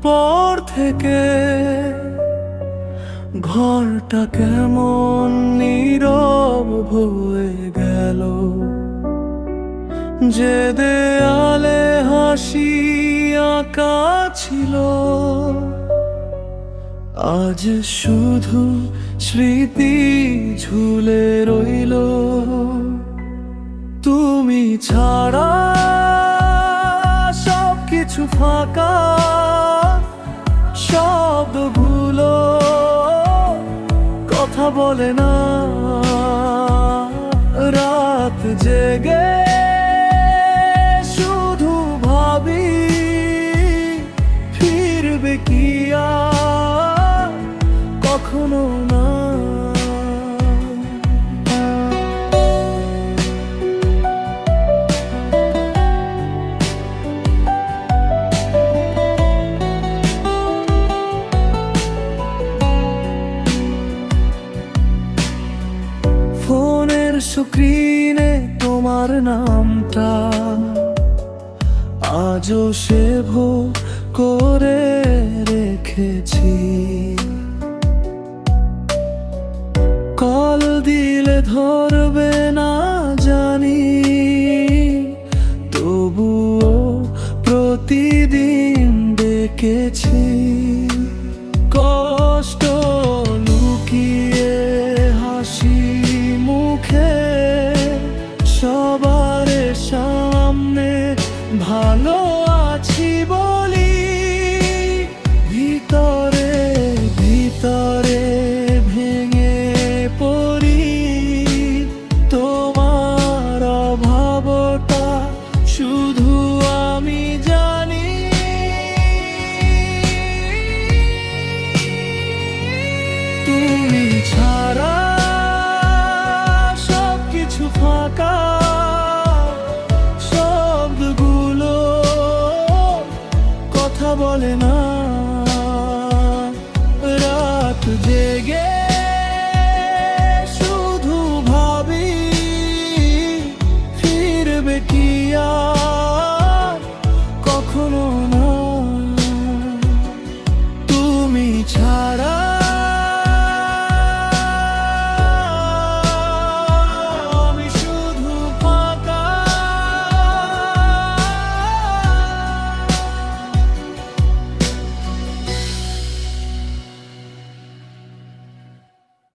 পর থেকে ঘরটা কেমন নীরব হয়ে গেল। যে দেয়ালে হাসি আঁকা ছিল আজ শুধু স্মৃতি ঝুলে রইল। তুমি ছাড়া সবকিছু ফাঁকা, শব্দগুলো কথা বলে না। রাত জেগে শুধু ভাবি ফিরবে কি আর কখনো না। ফোনের স্ক্রিনে তোমার নামটা আজও সেভ করে রেখেছি। কল দিলে ধরবে না জানি, তবুও প্রতিদিন ডেকেছি। কষ্ট লুকিয়ে হাসি মুখে সবার সামনে ভালো আছি বলি। ভিতরে ভিতরে ভেঙে পড়ি, তোমার অভাবটা শুধু আমি জানি। তুমি ছাড়া সবকিছু ফাঁকা, শব্দগুলো কথা বলে না।